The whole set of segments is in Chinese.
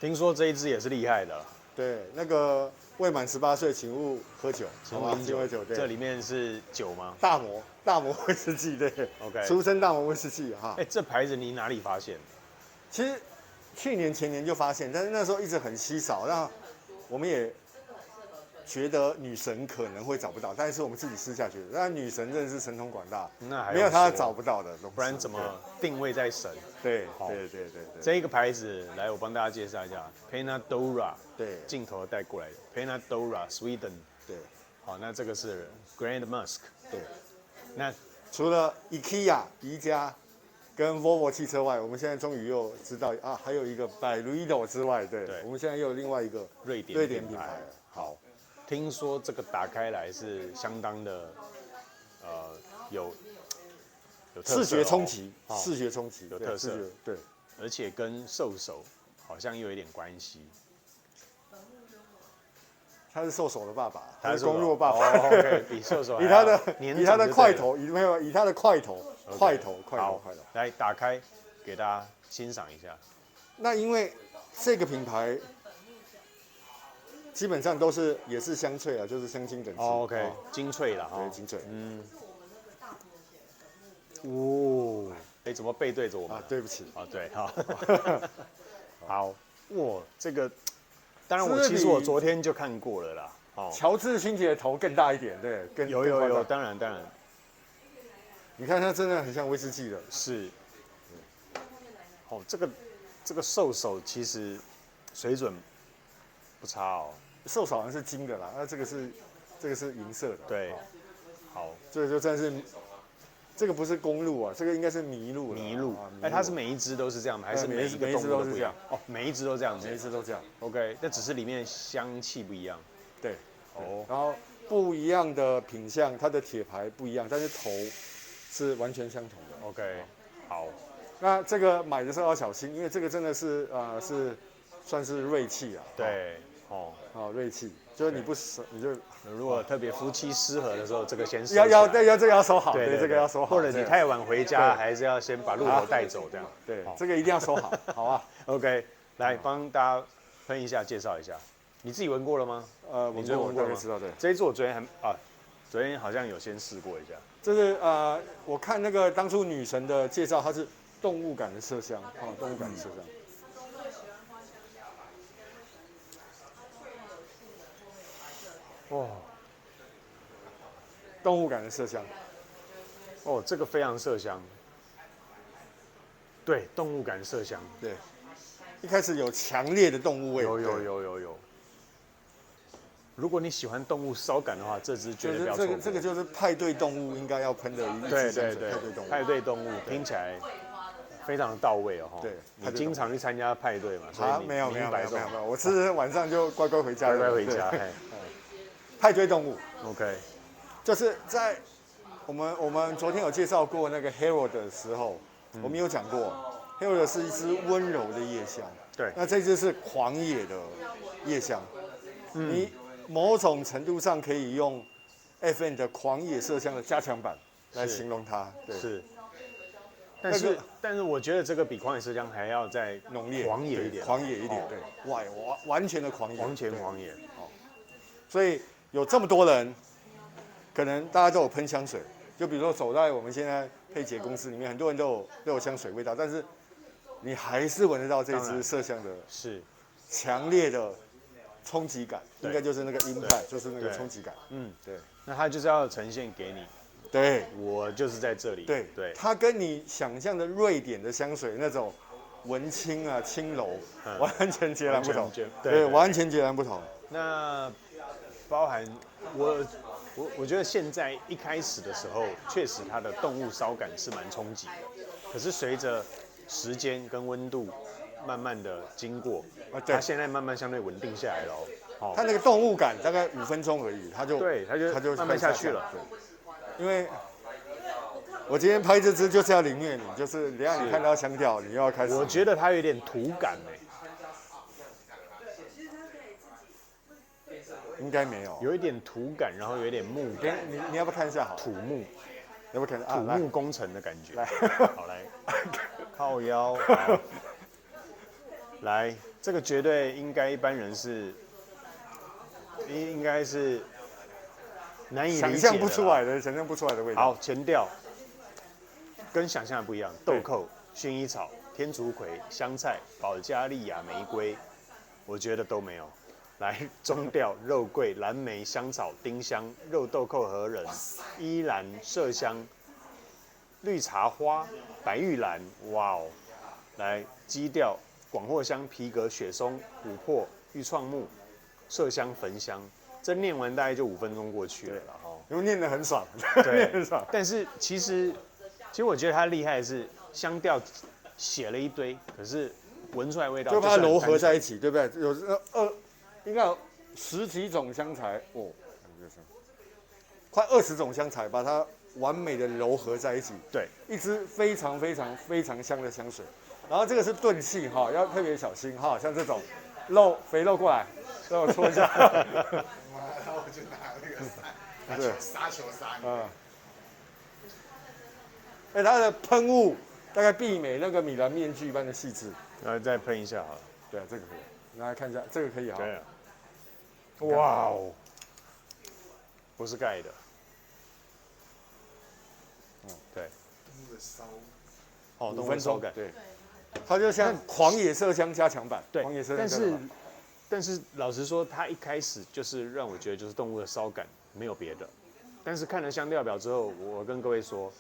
听说这一支也是厉害的。对，那个未满18岁请勿喝酒，请勿饮酒。对，这里面是酒吗？大摩威士忌，对 ，OK， 俗称大摩威士忌哈。哎，这牌子你哪里发现的？其实去年前年就发现，但是那时候一直很稀少，那我们也觉得女神可能会找不到，但是我们自己私下觉得，那女神真的是神通广大，那还没有她找不到的东西，不然怎么定位在神？对。这一个牌子，来我帮大家介绍一下 ，Penadora， 对，镜头带过来的 Penadora Sweden， 对，好，那这个是 Grand Musk， 对。那除了 IKEA 宜家跟 Volvo 汽车外，我们现在终于又知道啊，还有一个 Byredo 之外，对，我们现在又有另外一个瑞典品牌了。好，听说这个打开来是相当的，有视觉冲击，视觉冲击有特色，对，而且跟兽首好像又有一点关系。他是兽首的爸爸，他是公路的爸爸，对，比兽首以他的块头，以他的块头，好，来打开给大家欣赏一下。那因为这个品牌基本上也是香脆啊，就是香精等级。OK， 精粹了，对，精粹。哦，哎，怎么背对着我们啊？对不起。啊，对，好，好，哇，这个。当然，其实我昨天就看过了啦。乔治勋爵的头更大一点，对，有，当然。你看它真的很像威士忌的。是。哦，这个兽首其实水准不差哦。兽首好像是金的啦，那这个是银色的。对。好，这个就真是。这个不是公路啊，这个应该是麋鹿。麋鹿，哎，它是每一只都是这样吗？还是每一个动物都不一样？哦，每一只都这样子。每一只都这样。OK， 那只是里面香气不一样。对。哦。然后不一样的品相，它的铁牌不一样，但是头是完全相同的。OK， 好。那这个买的时候要小心，因为这个真的是是算是锐气啊。对。锐气。就是你不你就如果特别夫妻失和的时候，这个先这个要收好，对，这个要收好。或者你太晚回家，还是要先把鹿头带走，这样。对，这个一定要收好，好啊。OK， 来帮大家喷一下，介绍一下。你自己闻过了吗？你昨天闻过吗？知道，对。这一支我昨天好像有先试过一下。这是我看那个当初女神的介绍，它是动物感的麝香，动物感的麝香。哇，动物感的麝香，哦，这个非常麝香，对，动物感麝香，对，一开始有强烈的动物味，有。如果你喜欢动物骚感的话，这支绝对不要错过。这个就是派对动物应该要喷的一支香水，派对动物听起来非常的到位哦。对，你经常去参加派对嘛？所以你没有，我是晚上就乖乖回家，乖回家。派对动物 ，OK， 就是在我们昨天有介绍过那个 Harold 的时候，我们有讲过 Harold 是一支温柔的夜香，对，那这支是狂野的夜香，你某种程度上可以用 FN 的狂野麝香的加强版来形容它，对，是。但是我觉得这个比狂野麝香还要再浓烈、狂野一点，对，完全的狂野，完全狂野，所以。有这么多人，可能大家都有喷香水，就比如说走在我们现在佩姐公司里面，很多人都有香水味道，但是你还是闻得到这支麝香的强烈的冲击感，应该就是那个音派，就是那个冲击感。对。那它就是要呈现给你，对，我就是在这里。对，它跟你想象的瑞典的香水那种文青啊、轻柔，完全截然不同。对，完全截然不同。那包含我觉得现在一开始的时候，确实它的动物骚感是蛮冲击的，可是随着时间跟温度慢慢的经过，它现在慢慢相对稳定下来了哦。它那个动物感大概5分钟而已，它就慢慢下去了。对，因为我今天拍这支就是要凌虐你，就是等下你看到香调，你又要开始。我觉得它有点土感应该没有，有一点土感，然后有一点木感。你要不要看一下好？土木，要不要看一下？土木工程的感觉。来，好来，靠腰。来，这个绝对应该一般人是应该是难以理解的，想象不出来的，想象不出来的味道。好，前调跟想象的不一样，豆蔻、薰衣草、天竺葵、香菜、保加利亚玫瑰，我觉得都没有。来，中调肉桂、蓝莓、香草、丁香、肉豆蔻荷仁、依兰、麝香、绿茶花、白玉兰，哇哦！来，基调广藿香、皮革、雪松、琥珀、玉创木、麝香、焚香。这念完大概就5分钟过去了啦，哦。因为念得很爽，对，很爽。但是其实我觉得它厉害的是香调写了一堆，可是闻出来味道就把它糅合在一起。起，对不对？有应该有10几种香材哦，快20种香材，把它完美的糅合在一起。对，一支非常非常非常香的香水。然后这个是炖气哈，要特别小心哈，像这种肥肉过来，让我搓一下。然后我就拿那个撒球撒你。它的喷雾大概媲美那个米兰面具一般的细致。然后再喷一下好了。对啊，这个可以，大家看一下，这个可以哈。对啊。哇哦，不是盖的。对。动物的烧。哦5分钟感。对。它就像狂野麝香加强版。对。狂野麝香加强版。但是老实说，它一开始就是让我觉得就是动物的烧感，没有别的。但是看了香调表之后，我跟各位说，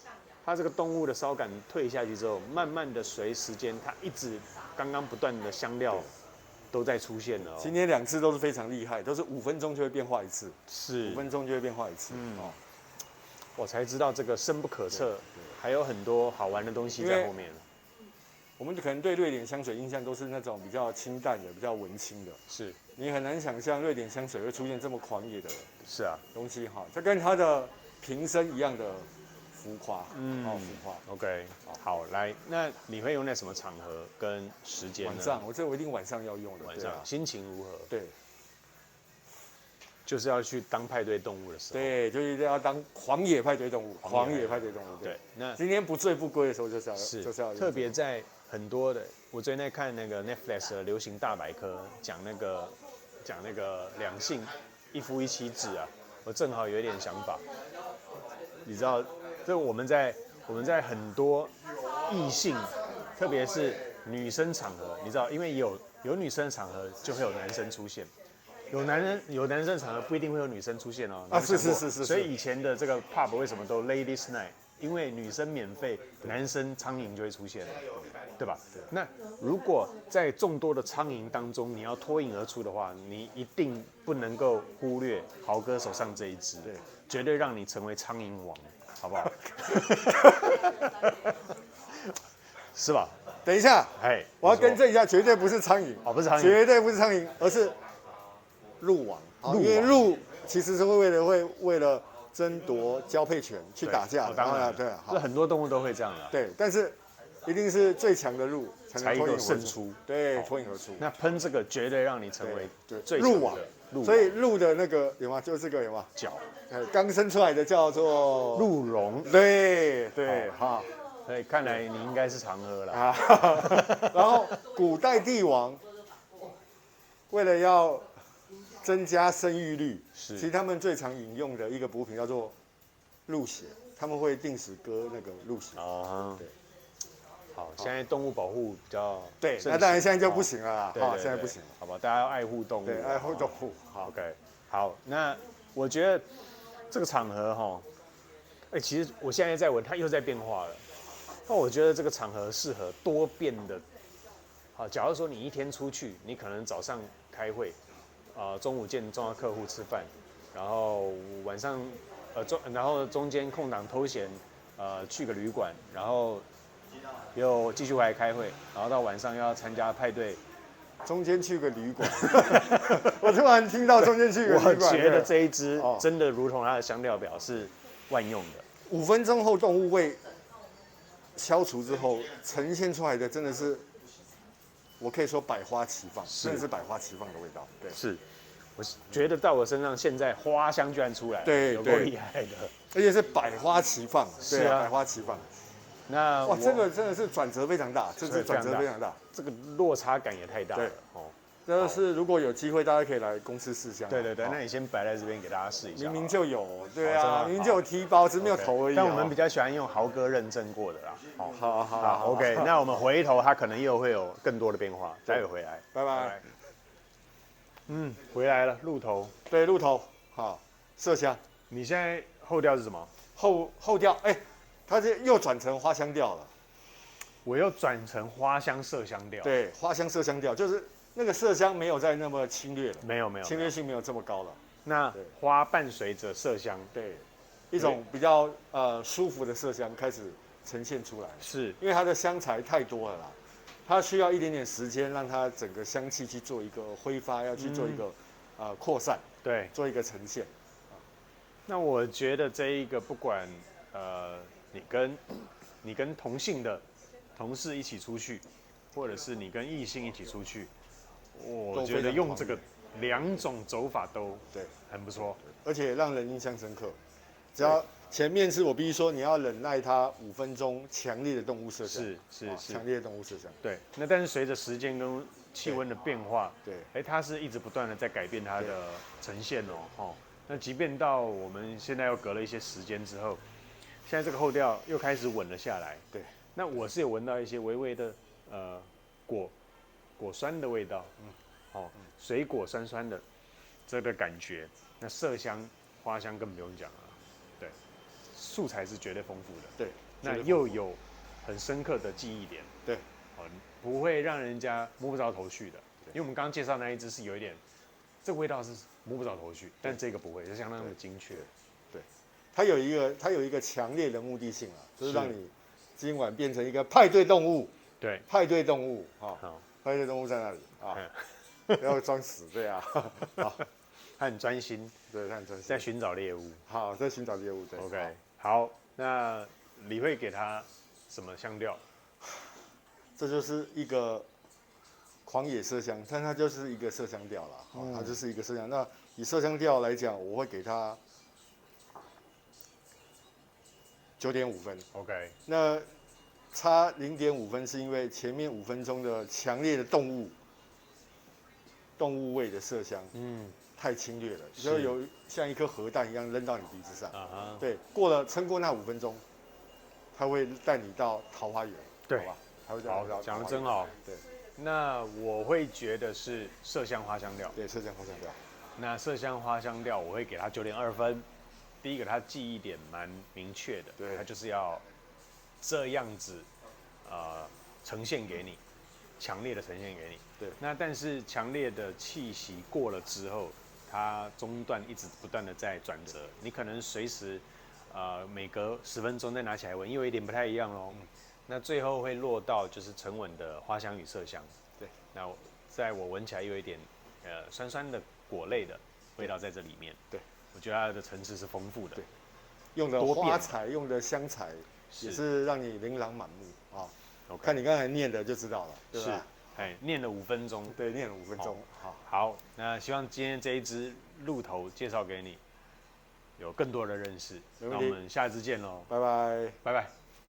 它这个动物的烧感退下去之后，慢慢的随时间，它一直刚刚不断的香料都在出现了哦。今天2次都是非常厉害，都是5分钟就会变化一次，是5分钟就会变化一次。我才知道这个深不可测，还有很多好玩的东西在后面。我们可能对瑞典香水印象都是那种比较清淡的、比较文青的，是你很难想象瑞典香水会出现这么狂野的东西哈。它跟它的瓶身一样的浮夸，浮夸。OK， 好，来，那你会用在什么场合跟时间呢？晚上，我一定晚上要用的。晚上心情如何？对，就是要去当派对动物的时候。对，就是要当狂野派对动物，狂野派对动物。对，那今天不醉不归的时候就是要特别在很多的，我最近在看那个 Netflix 的流行大百科，讲那个两性一夫一妻制啊，我正好有一点想法。你知道，这我们在很多异性，特别是女生场合，你知道，因为有女生场合就会有男生出现。有男生场合不一定会有女生出现哦。是。所以以前的这个 pub 为什么都 ladies night？ 因为女生免费，男生苍蝇就会出现了，对吧？那如果在众多的苍蝇当中，你要脱颖而出的话，你一定不能够忽略豪哥手上这一支，绝对让你成为苍蝇王，好不好？是吧？等一下，我要更正一下，绝对不是苍蝇，不是苍蝇，绝对不是苍蝇，而是鹿王。因为鹿其实是为了争夺交配权去打架的，当然对，这很多动物都会这样的。对，但是一定是最强的鹿才能胜出，对，脱颖而出。那喷这个绝对让你成为最鹿王，所以鹿的那个有吗？就这个有吗？角，刚生出来的叫做鹿茸，对，哈。所以看来你应该是常喝了。然后古代帝王为了要增加生育率，其实他们最常饮用的一个补品叫做鹿血，他们会定时割那个鹿血。对。好，现在动物保护比较对，那当然现在就不行了啦。好，现在不行，好吧，大家要爱护动物。对，爱护动物。好 ，OK， 好，那我觉得这个场合哈，其实我现在在闻，它又在变化了。那我觉得这个场合适合多变的。好，假如说你一天出去，你可能早上开会，中午见重要客户吃饭，然后晚上然后中间空档偷闲，去个旅馆，然后又继续回来开会，然后到晚上又要参加派对，中间去个旅馆，我突然听到中间去个旅馆，我觉得这一支真的如同它的香料表是万用的。5分钟后动物味消除之后，呈现出来的真的是，我可以说百花齐放，真的是百花齐放的味道。对，是，我觉得到我身上现在花香居然出来，对，有够厉害的，而且是百花齐放，是啊，百花齐放。哇，那我这个真的是转折非常大，这所以是转折非常大。这个落差感也太大了对哦。这个是如果有机会，大家可以来公司试香。对对对，好那你先摆在这边给大家试一下好了。明明就有，对好真的啊，明明就有提包，只是没有 OK 投而已哦。但我们比较喜欢用豪哥认证过的啦。好，好 OK，那我们回头它可能又会有更多的变化，待会回来。拜拜。回来了，鹿头。对，鹿头好，麝香你现在后调是什么？后调，哎，它这又转成花香调了。我又转成花香麝香调。，对，花香麝香调，就是那个麝香没有再那么侵略了，没有没有。侵略性没有这么高了。那对花伴随着麝香，对，一种比较舒服的麝香开始呈现出来，是因为它的香材太多了啦，它需要一点点时间让它整个香气去做一个挥发，要去做一个扩散，对。做一个呈现。那我觉得这一个不管你跟同性的同事一起出去，或者是你跟异性一起出去，我觉得用这个2种走法都对，很不错。而且让人印象深刻。只要前面是我必须说你要忍耐它5分钟强烈的动物麝香，是强烈的动物麝香。对。那但是随着时间跟气温的变化，对，它是一直不断的在改变它的呈现哦。那即便到我们现在又隔了一些时间之后，现在这个后调又开始稳了下来。对。那我是有闻到一些微微的果酸的味道，水果酸酸的这个感觉。那麝香、花香更不用讲了，对，素材是绝对丰富的，对，那又有很深刻的记忆点，对，不会让人家摸不着头绪的。因为我们刚刚介绍那一支是有一点，这个味道是摸不着头绪，但这个不会，是相当的精确。对，它有一个强烈的目的性啊，就是让你今晚变成一个派对动物。对，派对动物啊，好，派对动物在那里啊，不要装死，对啊，好，他很专心，对，他很专心，在寻找猎物。好，在寻找猎物，对。OK， 好，那你会给他什么香调？这就是一个狂野麝香，但它就是一个麝香调啦，它就是一个麝香。那以麝香调来讲，我会给它9.5分。OK，那差0.5分是因为前面5分钟的强烈的动物味的麝香，太侵略了，就有像一颗核弹一样扔到你鼻子上。对，撑过那5分钟，它会带你到桃花源，对，好吧？它会带你到桃花源。讲得真好。对，那我会觉得是麝香花香调。对，麝香花香调。那麝香花香调我会给它9.2分。第一个，它记忆点蛮明确的，对，它就是要这样子，呈现给你，强烈的呈现给你。对。那但是强烈的气息过了之后，它中段一直不断的在转折，你可能随时，每隔10分钟再拿起来闻，又有一点不太一样喽。那最后会落到就是沉稳的花香与麝香。对。那在我闻起来又有一点，酸酸的果类的味道在这里面。对。我觉得它的层次是丰富的。对。用的花材，用的香材，也是让你琳琅满目啊。看你刚才念的就知道了，对吧？念了5分钟。对，念了5分钟。好，那希望今天这一支鹿头介绍给你，有更多的认识。那我们下次见喽，拜拜，拜拜。